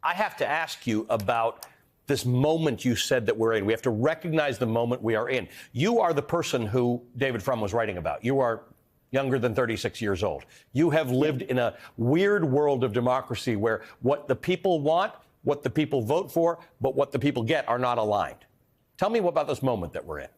I have to ask you about this moment you said that we're in. We have to recognize the moment we are in. You are the person who David Frum was writing about. You are younger than 36 years old. You have lived in a weird world of democracy where what the people want, what the people vote for, but what the people get are not aligned. Tell me about this moment that we're in.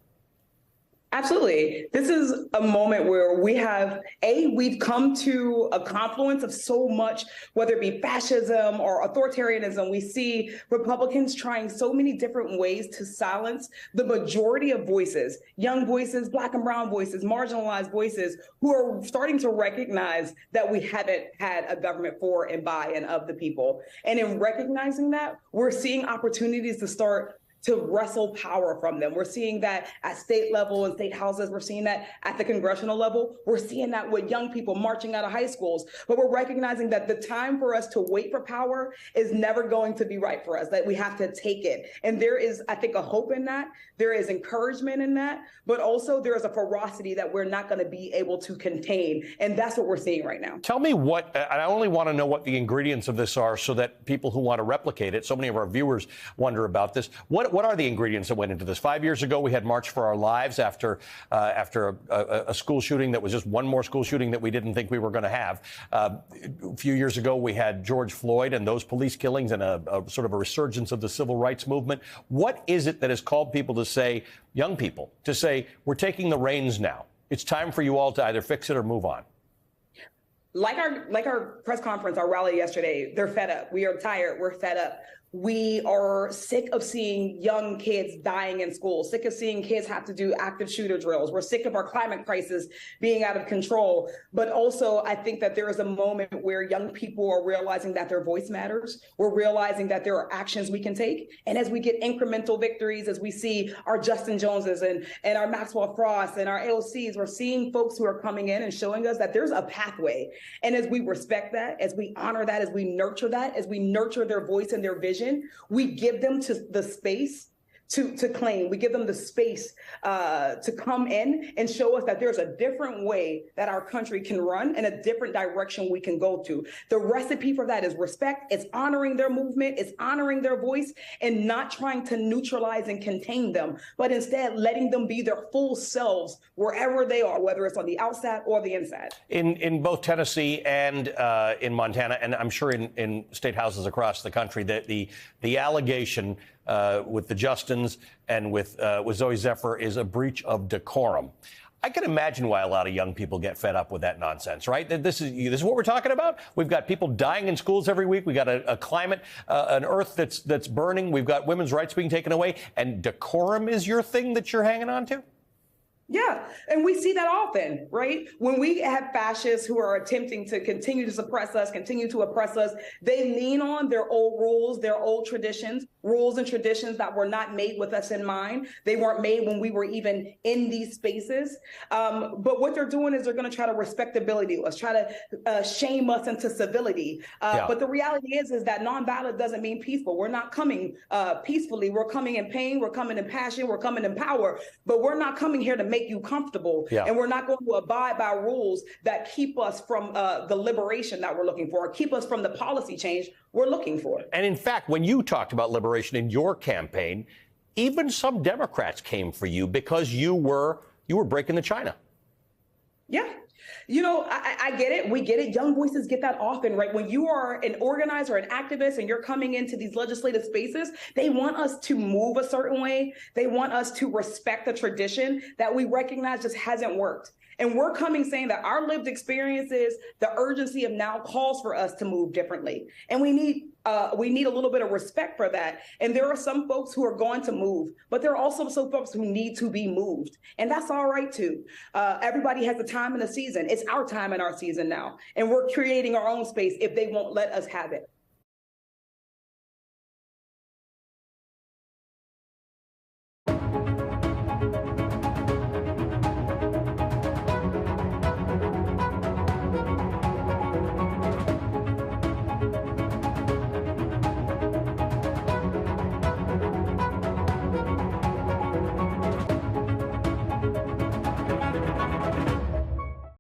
Absolutely. This is a moment where we've come to a confluence of so much, whether it be fascism or authoritarianism. We see Republicans trying so many different ways to silence the majority of voices, young voices, Black and brown voices, marginalized voices, who are starting to recognize that we haven't had a government for and by and of the people. And in recognizing that, we're seeing opportunities to start to wrestle power from them. We're seeing that at state level and state houses. We're seeing that at the congressional level. We're seeing that with young people marching out of high schools. But we're recognizing that the time for us to wait for power is never going to be right for us, that we have to take it. And there is, I think, a hope in that. There is encouragement in that. But also there is a ferocity that we're not going to be able to contain. And that's what we're seeing right now. Tell me what, I only want to know what the ingredients of this are so that people who want to replicate it, so many of our viewers wonder about this. What are the ingredients that went into this? 5 years ago, we had March for Our Lives after a school shooting that was just one more school shooting that we didn't think we were going to have. A few years ago, we had George Floyd and those police killings and a sort of a resurgence of the civil rights movement. What is it that has called people to say, young people, to say, we're taking the reins now? It's time for you all to either fix it or move on. Like our press conference, our rally yesterday, they're fed up. We are tired. We're fed up. We are sick of seeing young kids dying in school, sick of seeing kids have to do active shooter drills. We're sick of our climate crisis being out of control. But also, I think that there is a moment where young people are realizing that their voice matters. We're realizing that there are actions we can take. And as we get incremental victories, as we see our Justin Joneses and our Maxwell Frost and our AOCs, we're seeing folks who are coming in and showing us that there's a pathway. And as we respect that, as we honor that, as we nurture their voice and their vision, we give them to the space to claim. We give them the space to come in and show us that there's a different way that our country can run and a different direction we can go to. The recipe for that is respect. It's honoring their movement. It's honoring their voice and not trying to neutralize and contain them, but instead letting them be their full selves wherever they are, whether it's on the outside or the inside. In both Tennessee and in Montana, and I'm sure in state houses across the country, that the allegation with the Justins and with Zooey Zephyr is a breach of decorum. I can imagine why a lot of young people get fed up with that nonsense, right? This is what we're talking about. We've got people dying in schools every week. We got a climate, an earth that's burning. We've got women's rights being taken away, and decorum is your thing that you're hanging on to? Yeah, and we see that often, right? When we have fascists who are attempting to continue to suppress us, continue to oppress us, they lean on their old rules, their old traditions, rules and traditions that were not made with us in mind. They weren't made when we were even in these spaces. But what they're doing is they're going to try to respectability us, try to shame us into civility. But the reality is that nonviolent doesn't mean peaceful. We're not coming peacefully. We're coming in pain. We're coming in passion. We're coming in power. But we're not coming here to make you comfortable. And we're not going to abide by rules that keep us from the liberation that we're looking for, or keep us from the policy change we're looking for. And in fact, when you talked about liberation in your campaign, even some Democrats came for you because you were breaking the China. Yeah. You know, I get it. We get it. Young voices get that often, right? When you are an organizer, an activist, and you're coming into these legislative spaces, they want us to move a certain way. They want us to respect the tradition that we recognize just hasn't worked. And we're coming saying that our lived experiences, the urgency of now calls for us to move differently. And we need a little bit of respect for that. And there are some folks who are going to move, but there are also some folks who need to be moved. And that's all right, too. Everybody has a time in the season. It's our time in our season now. And we're creating our own space if they won't let us have it.